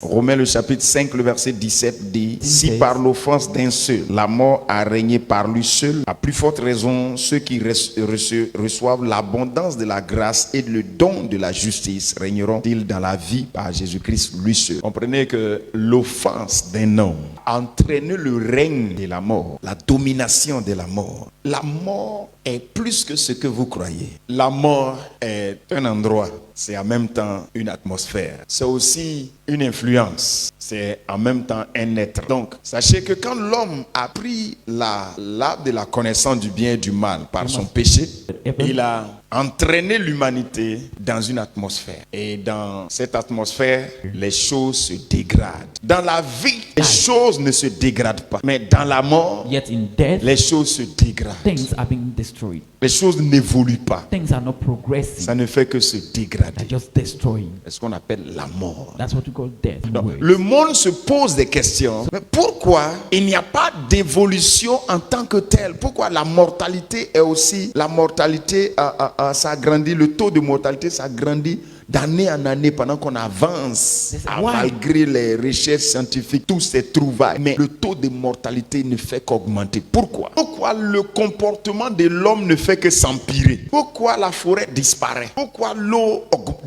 Romains le chapitre 5, le verset 17 dit: si par l'offense d'un seul, la mort a régné par lui seul, à plus forte raison, ceux qui reçoivent l'abondance de la grâce et le don de la justice régneront-ils dans la vie par Jésus-Christ lui seul. Comprenez que l'offense d'un homme a entraîné le règne de la mort, la domination de la mort. La mort est plus que ce que vous croyez. La mort est un endroit. C'est en même temps une atmosphère. C'est aussi une influence. C'est en même temps un être. Donc, sachez que quand l'homme a pris l'arbre de la connaissance du bien et du mal par son péché, il a entraîné l'humanité dans une atmosphère. Et dans cette atmosphère, les choses se dégradent. Dans la vie, les choses ne se dégradent pas. Mais dans la mort, Yet in death, les choses se dégradent. things are being destroyed. Les choses n'évoluent pas. Things are not progressing. Ça ne fait que se dégrader. They're just destroying. C'est ce qu'on appelle la mort. That's what we call death. in Donc, words. le monde se pose des questions. Mais pourquoi il n'y a pas d'évolution en tant que telle? Pourquoi la mortalité est aussi... La mortalité s'agrandit, le taux de mortalité s'agrandit d'année en année pendant qu'on avance, malgré les recherches scientifiques, tous ces trouvailles. Mais le taux de mortalité ne fait qu'augmenter. Pourquoi? Pourquoi le comportement de l'homme ne fait que s'empirer? Pourquoi la forêt disparaît? Pourquoi l'eau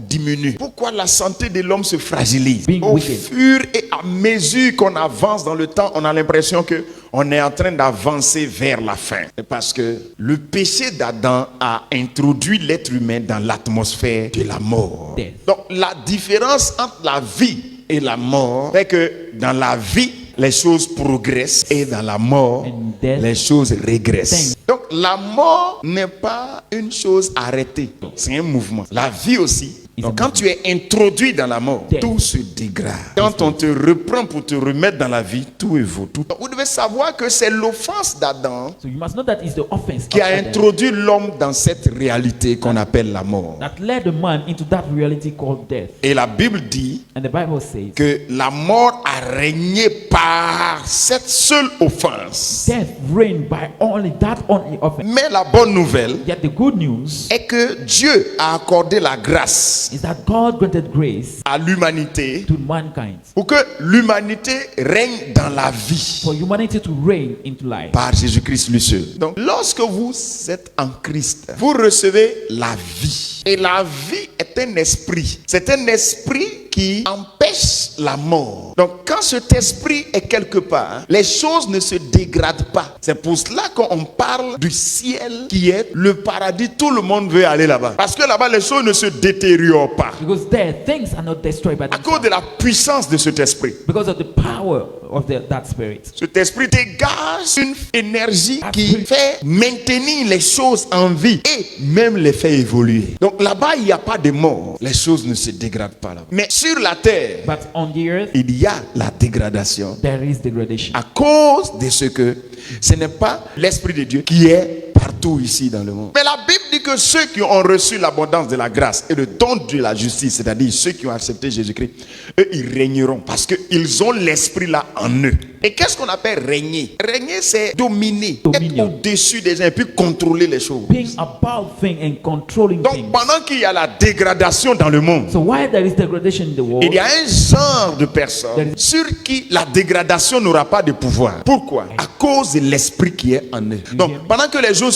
diminue? Pourquoi la santé de l'homme se fragilise? Au fur et à mesure qu'on avance dans le temps, on a l'impression que on est en train d'avancer vers la fin. Parce que le péché d'Adam a introduit l'être humain dans l'atmosphère de la mort. Donc la différence entre la vie et la mort fait que dans la vie, les choses progressent et dans la mort, les choses régressent. Donc la mort n'est pas une chose arrêtée. C'est un mouvement. La vie aussi. Donc quand tu es introduit dans la mort, tout se dégrade. Quand on te reprend pour te remettre dans la vie, tout évolue. Donc, vous devez savoir que c'est l'offense d'Adam So you must know that it's the offense qui a of Adam introduit l'homme dans cette réalité qu'on appelle la mort. that led the man into that reality called death. Et la Bible dit And the Bible says que la mort a régné par cette seule offense. death reigned by only that only offense. Mais la bonne nouvelle Yet the good news est que Dieu a accordé la grâce is that God granted grace à l'humanité to mankind pour que l'humanité règne dans la vie for humanity to reign into life. par Jésus-Christ lui seul. Donc lorsque vous êtes en Christ, vous recevez la vie. Et la vie est un esprit. C'est un esprit qui empêche la mort. Donc quand cet esprit est quelque part, les choses ne se dégradent pas. C'est pour cela qu'on parle du ciel qui est le paradis. Tout le monde veut aller là-bas. Parce que là-bas, les choses ne se détériorent pas. Because there things are not destroyed by À cause de la puissance de cet esprit. because of the power of that spirit. Cet esprit dégage une énergie qui fait maintenir les choses en vie et même les fait évoluer. Donc là-bas, il n'y a pas de mort. Les choses ne se dégradent pas là-bas. Mais sur la terre, But on the earth, il y a la dégradation there is degradation. à cause de ce que ce n'est pas l'Esprit de Dieu qui est partout ici dans le monde. Mais la Bible dit que ceux qui ont reçu l'abondance de la grâce et le don de la justice, c'est-à-dire ceux qui ont accepté Jésus-Christ, eux, ils régneront parce qu'ils ont l'Esprit là en eux. Et qu'est-ce qu'on appelle régner? Régner, c'est dominer, Dominion. être au-dessus des gens et puis contrôler les choses. Being above things and controlling Donc, things. pendant qu'il y a la dégradation dans le monde, So while there is degradation in the world, il y a un genre de personnes sur qui la dégradation n'aura pas de pouvoir. Pourquoi? À cause de l'esprit qui est en eux. Donc, pendant que les choses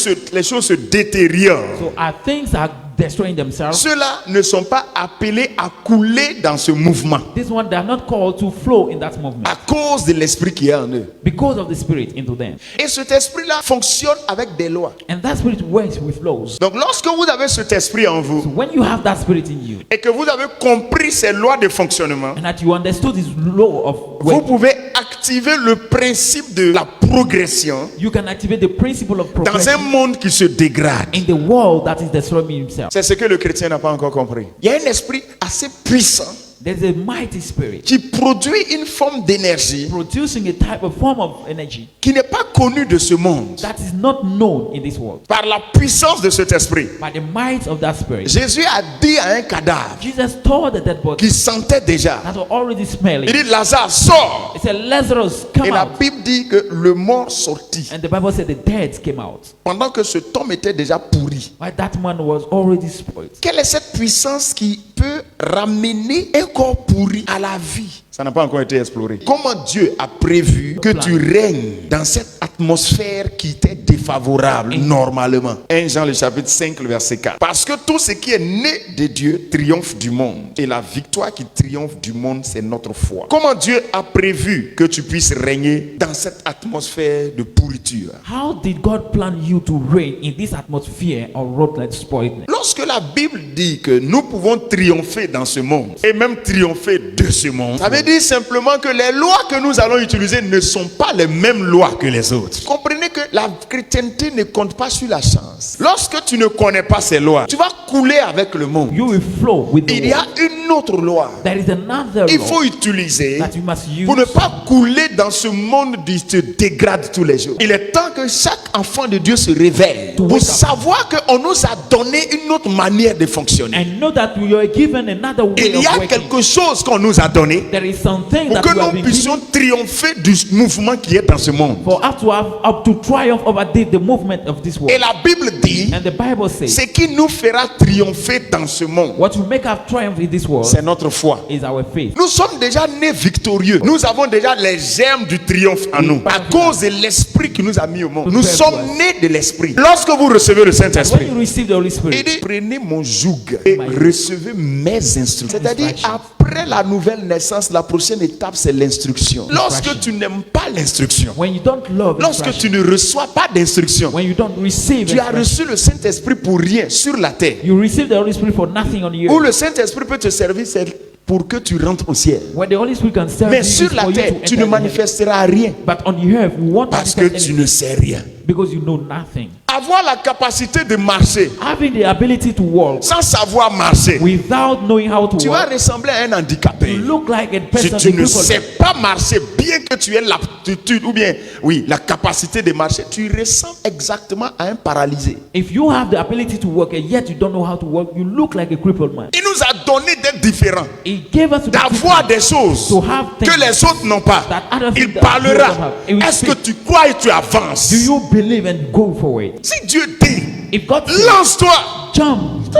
se détériorent, so our things are destroying themselves. ceux-là ne sont pas appelés à couler dans ce mouvement. This one, they are not called to flow in that movement À cause de l'esprit qui est en eux. because of the spirit into them. Et cet esprit-là fonctionne avec des lois. And that spirit works with laws. Donc, lorsque vous avez cet esprit en So vous when you have that spirit in you et que vous avez compris ces lois de fonctionnement, and that you understood this law of vous working, pouvez activer le principe de la progression you can activate the principle of dans un progression monde qui se dégrade. in the world that is destroying himself. C'est ce que le chrétien n'a pas encore compris. Il y a un esprit assez puissant There's a mighty spirit qui produit une forme d'énergie producing a type of form of energy qui n'est pas connue de ce monde. that is not known in this world. Par la puissance de cet esprit, By the might of that spirit, Jésus a dit à un cadavre Jesus told the dead body qui sentait déjà, that were already smelling. il dit Lazare, sors. He said, Lazarus, come Et la out. Bible dit que le mort sortit And the Bible said the dead came out. pendant que cet homme était déjà pourri. Why that man was already spoiled. Quelle est cette puissance qui peut ramener un corps pourri à la vie? Ça n'a pas encore été exploré. Comment Dieu a prévu que tu règnes dans cette atmosphère qui t'est défavorable normalement? 1 Jean le chapitre 5 le verset 4. Parce que tout ce qui est né de Dieu triomphe du monde. Et la victoire qui triomphe du monde, c'est notre foi. Comment Dieu a prévu que tu puisses régner dans cette atmosphère de pourriture? How did God plan you to reign in this atmosphere of rotten spoiledness? Lorsque la Bible dit que nous pouvons triompher dans ce monde et même triompher de ce monde, ça veut dire simplement que les lois que nous allons utiliser ne sont pas les mêmes lois que les autres. Comprenez que la chrétienté ne compte pas sur la chance. Lorsque tu ne connais pas ces lois, tu vas couler avec le monde. You will flow with the Il y a world. une autre loi There is another il law faut utiliser that you must use pour ne pas couler dans ce monde qui se dégrade tous les jours. Il est temps que chaque enfant de Dieu se réveille pour savoir qu'on nous a donné une autre manière de fonctionner. and know that we are given another way Il y of a working. quelque chose qu'on nous a donné There is something pour that que we have nous been puissions given triompher du mouvement qui est dans ce monde. for us to have up to triumph over the movement of this world. Et la Bible dit, And the Bible says, ce qui nous fera triompher dans ce monde, what will make us triumph in this world c'est notre foi. is our faith. Nous sommes déjà nés victorieux. Nous avons déjà les germes du triomphe en nous. À cause de l'esprit qui nous a mis au monde. Nous sommes nés de l'esprit. Lorsque vous recevez le When Saint-Esprit, you receive the Holy il Spirit, dit, prenez mon joug et recevez mes instructions. C'est-à-dire, après la nouvelle naissance, la prochaine étape, c'est l'instruction. Lorsque tu n'aimes pas l'instruction, when you don't love lorsque instruction, tu ne reçois pas d'instruction, when you don't receive tu as instruction, reçu le Saint-Esprit pour rien sur la terre. you receive the Holy Spirit for nothing on the Où earth. le Saint-Esprit peut te servir, c'est pour que tu rentres au ciel. When the Holy Spirit can serve Mais you, sur it's la for you terre, to tu enter ne the heaven. manifesteras rien But on the earth, you won't parce que manifest tu anything ne sais rien. because you know nothing. Avoir la capacité de marcher Having the ability to walk sans savoir marcher, without knowing how to tu vas walk, ressembler à un handicapé. you look like a Si person tu ne crippled. sais pas marcher, bien que tu aies l'aptitude ou bien, oui, la capacité de marcher, tu ressembles exactement à un paralysé. If you have the ability to walk and yet you don't know how to walk, you look like a crippled man. Il nous a donné d'être différents, He gave us to be d'avoir different, des choses to have things que les autres n'ont pas. that other Il things that you don't parlera. have. He will Est-ce que speak. tu crois et tu avances? Do you believe and go for it? Si Dieu dit, If God says, lance-toi. jump,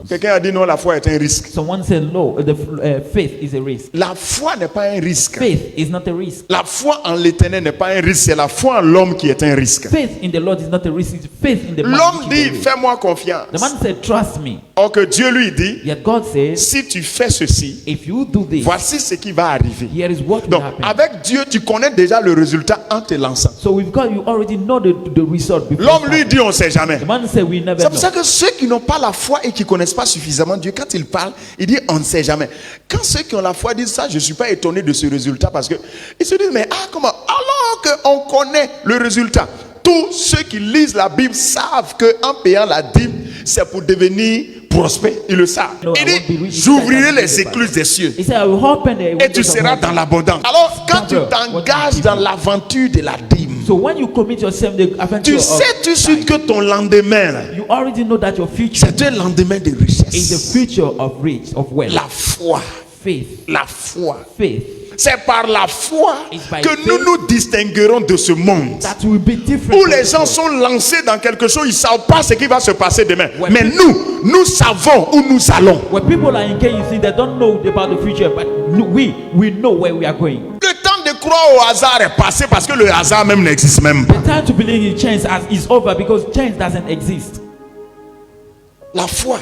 Quelqu'un a dit non, la foi est un risque. someone said, no, faith is a risk. La foi n'est pas un risque. Faith is not a risk. La foi en l'éternel n'est pas un risque, c'est la foi en l'homme qui est un risque. Faith in the Lord is not a risk. It's faith in the man. L'homme which is dit, a risk. fais-moi confiance. The man said, trust me. Or que Dieu lui dit, Yet God says, si tu fais ceci, if you do this, voici ce qui va arriver. here is what will Donc, happen. avec Dieu, tu connais déjà le résultat en te lançant. So with God, you already know the result before. L'homme it lui happens. dit, on ne sait jamais. The man said, we never C'est pour know. ça que ceux qui n'ont pas la foi et qui ne connaissent pas suffisamment Dieu, quand ils parlent, ils disent on ne sait jamais. Quand ceux qui ont la foi disent ça, je ne suis pas étonné de ce résultat parce que ils se disent mais comment? Alors qu'on connaît le résultat. Tous ceux qui lisent la Bible savent qu'en payant la dîme, c'est pour devenir prospère. Ils le savent. No, I Il won't be dit, rich. j'ouvrirai les écluses des cieux. He said, I will open the Et windows tu of seras heaven. dans l'abondance. Alors, quand tu t'engages dans l'aventure de la dîme, So when you commit yourself the adventure tu of sais tout de suite que ton lendemain, là, you already know that your future c'est un lendemain de is the richesse. future of rich, of wealth. La foi. Faith. La foi. Faith. C'est par la foi It's by que nous faith nous distinguerons de ce monde. That will be different. Où from les this gens world. sont lancés dans quelque chose, ils ne savent pas ce qui va se passer demain. Ouais. Mais nous savons où nous allons. When people are engaged, you see, they don't know about the future, but we know where we are going. Le temps de croire au hasard est passé parce que le hasard même n'existe même pas. The time to believe in chance is over because chance doesn't exist. La foi.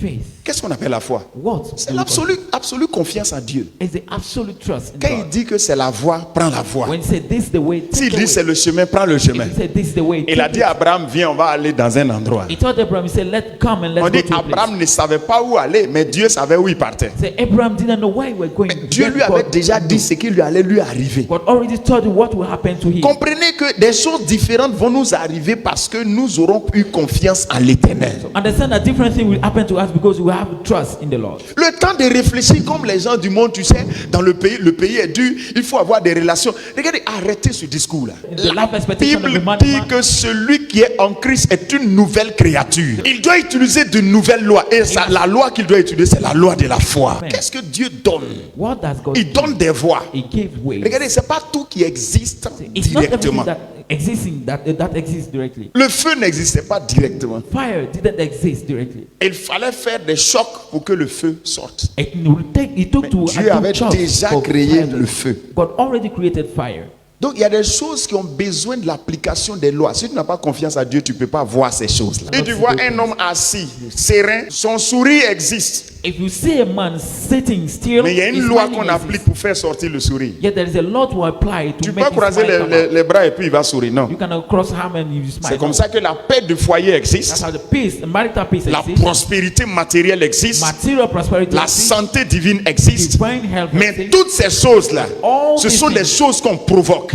Faith. Qu'est-ce qu'on appelle la foi? What? C'est l'absolue confiance en Dieu. Is the absolute trust in Quand il God. dit que c'est la voie, prends la voie. When he said this is the way, take S'il the dit way. c'est le chemin, prends le chemin. If he said this is the way, Il a take dit it. à Abraham, viens, on va aller dans un endroit. He told Abraham, he said, let's come and let's On go dit to a place. Abraham ne savait pas où aller, mais Dieu savait où il partait. Say Abraham didn't know where he was going. Dieu Yet lui avait God déjà dit ce qui lui allait lui arriver. God already told you what will happen to him. Comprenez que des choses différentes vont nous arriver parce que nous aurons eu confiance en l'éternel. Understand that different things will happen to us because we have trust in the Lord. Le temps de réfléchir comme les gens du monde, tu sais, dans le pays est dur, il faut avoir des relations. Regardez, arrêtez ce discours-là. The La life expectation of Bible the man- dit que celui qui est en Christ est une nouvelle créature. Il doit utiliser de nouvelles lois. Et la loi qu'il doit utiliser, c'est la loi de la foi. Amen. Qu'est-ce que Dieu donne? What does God Il donne des voies. He gave way. Regardez, c'est pas tout qui existe It's not everything directement. that existing that exists directly. Le feu n'existait pas directement. Fire didn't exist directly. Il fallait faire des chocs pour que le feu sorte. It took to Dieu avait déjà créé le feu. God already created fire. Donc il y a des choses qui ont besoin de l'application des lois. Si tu n'as pas confiance à Dieu, tu ne peux pas voir ces choses-là. Si tu vois un homme assis, serein, son sourire existe. If you see a man sitting still, mais il y a une loi qu'on applique pour faire sortir le sourire. Yeah, there is a law to apply to tu peux make pas croiser les bras et puis il va sourire. Non. You cannot cross arm and you smile. C'est comme ça que la paix de foyer existe. That's how the peace, the marital peace la exists. prospérité matérielle existe. Material prosperity la exists. santé divine existe. Divine health mais exists. toutes ces choses-là, All ce sont des choses qu'on provoque.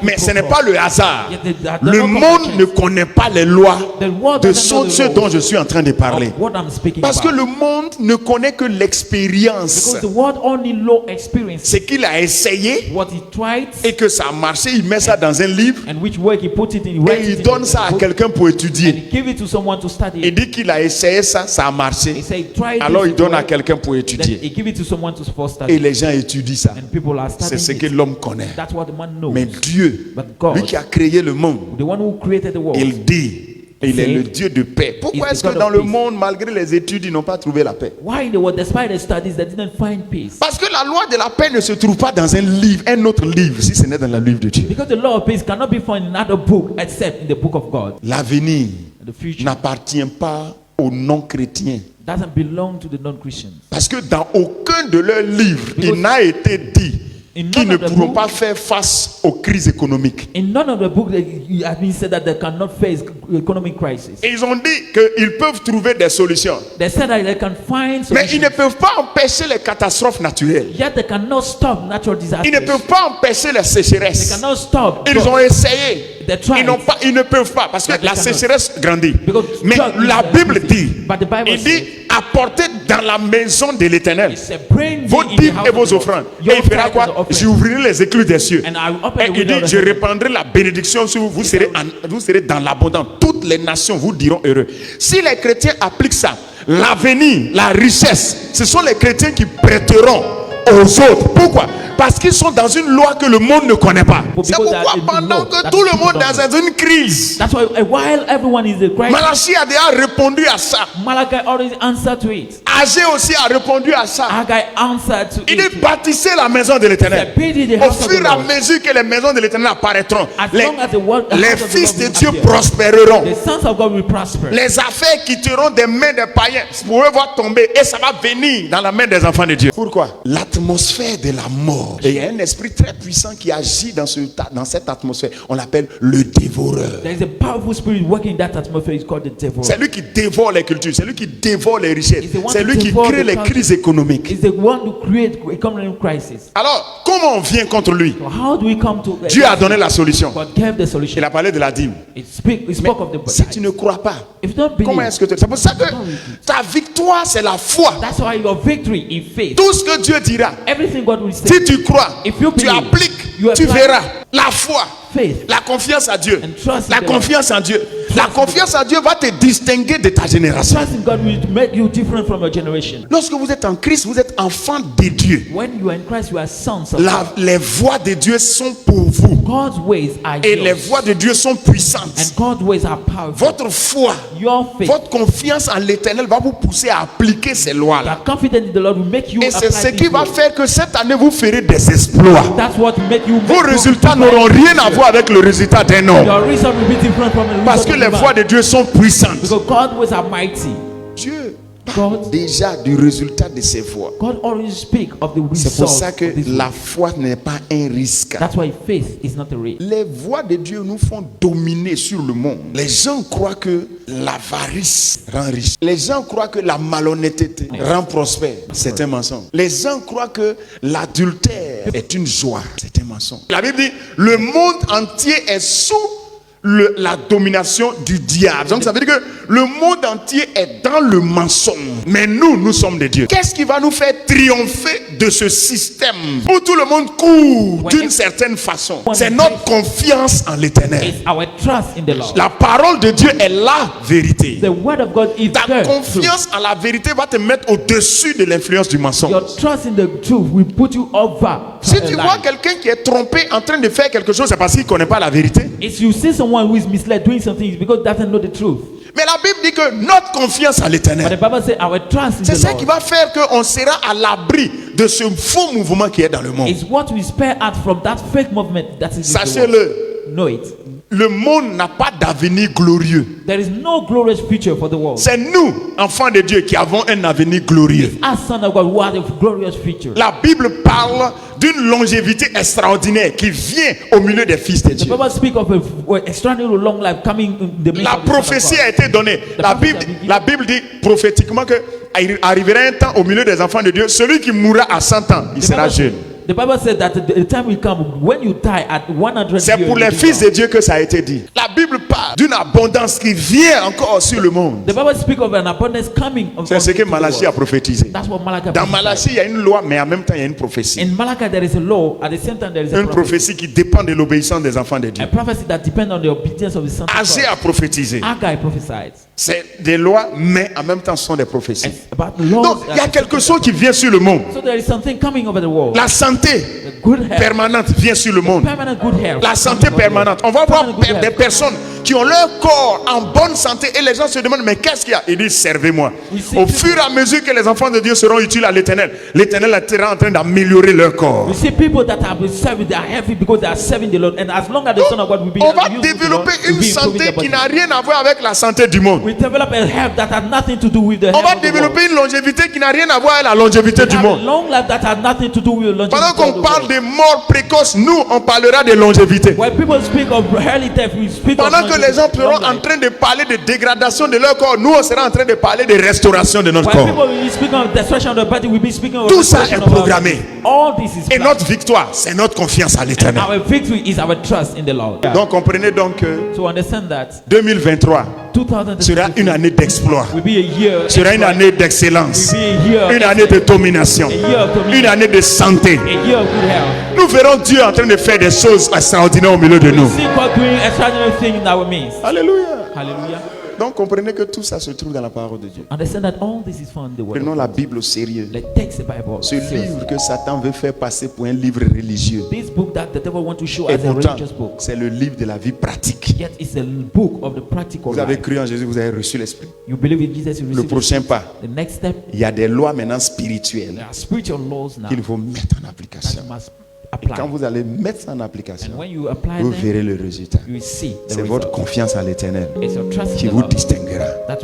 Mais ce n'est pas le hasard. Le monde ne connaît pas les lois de ce dont je suis en train de parler. Parce que le monde ne connaît que l'expérience. C'est qu'il a essayé et que ça a marché. Il met ça dans un livre et il donne ça à quelqu'un pour étudier. Il dit qu'il a essayé ça, ça a marché. Alors il donne à quelqu'un pour étudier. Et les gens étudient ça. C'est ce que l'homme connaît. Mais Dieu, lui qui a créé le monde, il dit, il est le Dieu de paix. Pourquoi est-ce que dans le monde, malgré les études, ils n'ont pas trouvé la paix? Parce que la loi de la paix ne se trouve pas dans un livre, un autre livre, si ce n'est dans le livre de Dieu. L'avenir n'appartient pas aux non-chrétiens. Parce que dans aucun de leurs livres, il n'a été dit qui ne pourront pas faire face aux crises économiques. In none of the books it has been said that they cannot face economic crisis. Et ils ont dit qu'ils peuvent trouver des solutions. They said that they can find solutions. Mais ils ne peuvent pas empêcher les catastrophes naturelles. Yet they cannot stop natural disasters. Ils ne peuvent pas empêcher les sécheresses. They cannot stop. Ils ont essayé. Ils ne peuvent pas parce que la sécheresse grandit. Mais la Bible dit, il dit apportez dans la maison de l'Éternel vos dîmes et vos offrandes. Et il fera quoi? J'ouvrirai les écluses des cieux. Et il dit, je répandrai la bénédiction sur vous. Vous serez dans l'abondance. Toutes les nations vous diront heureux. Si les chrétiens appliquent ça, l'avenir, la richesse, ce sont les chrétiens qui prêteront aux autres. Pourquoi? Parce qu'ils sont dans une loi que le monde ne connaît pas. C'est pourquoi pendant que tout le monde est dans une crise, Malachie a déjà répondu à ça. Agé aussi a répondu à ça. Il dit bâtissez la maison de l'Éternel. Au fur et à mesure que les maisons de l'Éternel apparaîtront, les fils de Dieu prospéreront. Les affaires quitteront des mains des païens. Vous pouvez voir tomber et ça va venir dans la main des enfants de Dieu. Pourquoi? L'atmosphère de la mort. Et il y a un esprit très puissant qui agit dans cette atmosphère. On l'appelle le dévoreur. C'est lui qui dévore les cultures. C'est lui qui dévore les richesses. C'est lui qui crée les crises économiques. Alors, comment on vient contre lui? Dieu a donné la solution. Il a parlé de la dîme. Mais si tu ne crois pas, comment est-ce que tu... C'est pour ça que ta victoire, c'est la foi. Tout ce que Dieu dira, si tu crois, tu appliques, tu verras. La foi, la confiance à Dieu. La confiance en Dieu. La confiance en Dieu va te distinguer de ta génération. Lorsque vous êtes en Christ, vous êtes enfant de Dieu. Les voies de Dieu sont pour vous. Et les voies de Dieu sont puissantes. Votre foi, votre confiance en l'Éternel va vous pousser à appliquer ces lois-là. Et c'est ce qui va faire que cette année vous ferez des exploits. Vos résultats n'auront rien à voir avec le résultat d'un homme. Parce que les voies de Dieu sont puissantes. Dieu parle déjà du résultat de ses voies. C'est pour ça que la foi n'est pas un risque. Les voies de Dieu nous font dominer sur le monde. Les gens croient que l'avarice rend riche. Les gens croient que la malhonnêteté rend prospère. C'est un mensonge. Les gens croient que l'adultère est une joie. C'est un mensonge. La Bible dit le monde entier est sous la domination du diable. Donc ça veut dire que le monde entier est dans le mensonge. Mais nous sommes des dieux. Qu'est-ce qui va nous faire triompher de ce système où tout le monde court d'une certaine façon? C'est notre confiance en l'Éternel. La parole de Dieu est la vérité. Ta confiance en la vérité va te mettre au-dessus de l'influence du mensonge. Si tu vois quelqu'un qui est trompé en train de faire quelque chose, c'est parce qu'il ne connaît pas la vérité. If you see someone who is misled doing something, it's because he doesn't know the truth. Mais la Bible dit que notre confiance à But l'Éternel, the Bible says our trust in c'est the ça Lord qui va faire qu'on sera à l'abri de ce faux mouvement qui est dans le monde. is what we spare out from that fake movement that is in the world. Sachez-le, Know it. le monde n'a pas d'avenir glorieux. There is no glorious future for the world. C'est nous, enfants de Dieu, qui avons un avenir glorieux. As sons of God, who have a glorious future. La Bible parle d'une longévité extraordinaire qui vient au milieu des fils de The Dieu. Bible speaks of an extraordinary long life coming in the midst La of the Son of prophétie God. a été donnée. La Bible dit prophétiquement que arrivera un temps au milieu des enfants de Dieu, celui qui mourra à 100 ans, il sera jeune. The Bible said that the time will come when you die at 100 C'est years. pour les fils de Dieu que ça a été dit. La Bible parle d'une abondance qui vient encore sur le monde. The Bible speaks of an abundance coming. C'est ce que Malachie a prophétisé. That's what Malachi Dans prophesied. Malachie, il y a une loi, mais en même temps, il y a une prophétie. In Malachi, there is a law. At the same time, there is a Une prophecy. prophétie qui dépend de l'obéissance des enfants de Dieu. A prophecy that depends on the obedience of the Son of Agé God. a prophétisé. Haggai prophesied. C'est des lois, mais en même temps, ce sont des prophéties. It's about laws. Donc, il y a quelque chose qui vient sur le monde. So there is something coming over the world. La santé The good health. permanente vient sur le monde. Permanent good health. La santé permanente. On va voir Permanent good des health. personnes qui ont leur corps en bonne santé et les gens se demandent mais qu'est-ce qu'il y a? Ils disent servez-moi. We see Au people- fur et à mesure que les enfants de Dieu seront utiles à l'Éternel, l'Éternel sera en train d'améliorer leur corps. We see people that have been serving, they are healthy because they are serving the Lord. And as long as the Son of God will be On va used with the Lord, développer we'll une be improving santé their qui body. n'a rien à voir avec la santé du monde. We develop a health that has nothing to do with the On va health of the world. développer une longévité qui n'a rien à voir avec la longévité We du have a monde. long life that has nothing to do with the longevity Pendant of qu'on the parle world. des morts précoces, nous, on parlera de longévité. When people speak of early death, we speak Pendant of que les gens longevity, seront long en life. train de parler de dégradation de leur corps, nous, on sera en train de parler de restauration de notre When corps. people will be speaking of destruction of the body, we'll be speaking of Tout ça restoration est of our programmé. body. All this is Et planned. notre victoire, c'est notre confiance à l'Éternel. Our victory is our trust in the Lord. Donc comprenez donc que So understand that 2023 sera 2023 une année d'exploit, will be a year. sera une année d'excellence, Will be a year. une année de domination, une année de santé. A year of good health. Nous verrons Dieu en train de faire des choses extraordinaires au milieu de nous. See God doing extraordinary things in our midst. Alléluia. Hallelujah. Donc comprenez que tout ça se trouve dans la parole de Dieu. Understand that all this is found in the word. Prenons la Bible au sérieux. Let's take the Bible Ce seriously. livre que Satan veut faire passer pour un livre religieux. This book that the devil wants to show Et as a pourtant, religious book, c'est le livre de la vie pratique. yet it's a book of the practical Vous avez life. cru en Jésus, vous avez reçu l'Esprit. You believe in Jesus, you Le receive prochain it. pas, The next step, il y a des lois maintenant spirituelles there are spiritual laws now qu'il faut mettre en that application. you must Et quand apply. vous allez mettre ça en application, And when you apply vous them, verrez le résultat. you will see the C'est votre result. confiance à l'Éternel It's your trust qui in the vous Lord distinguera. that will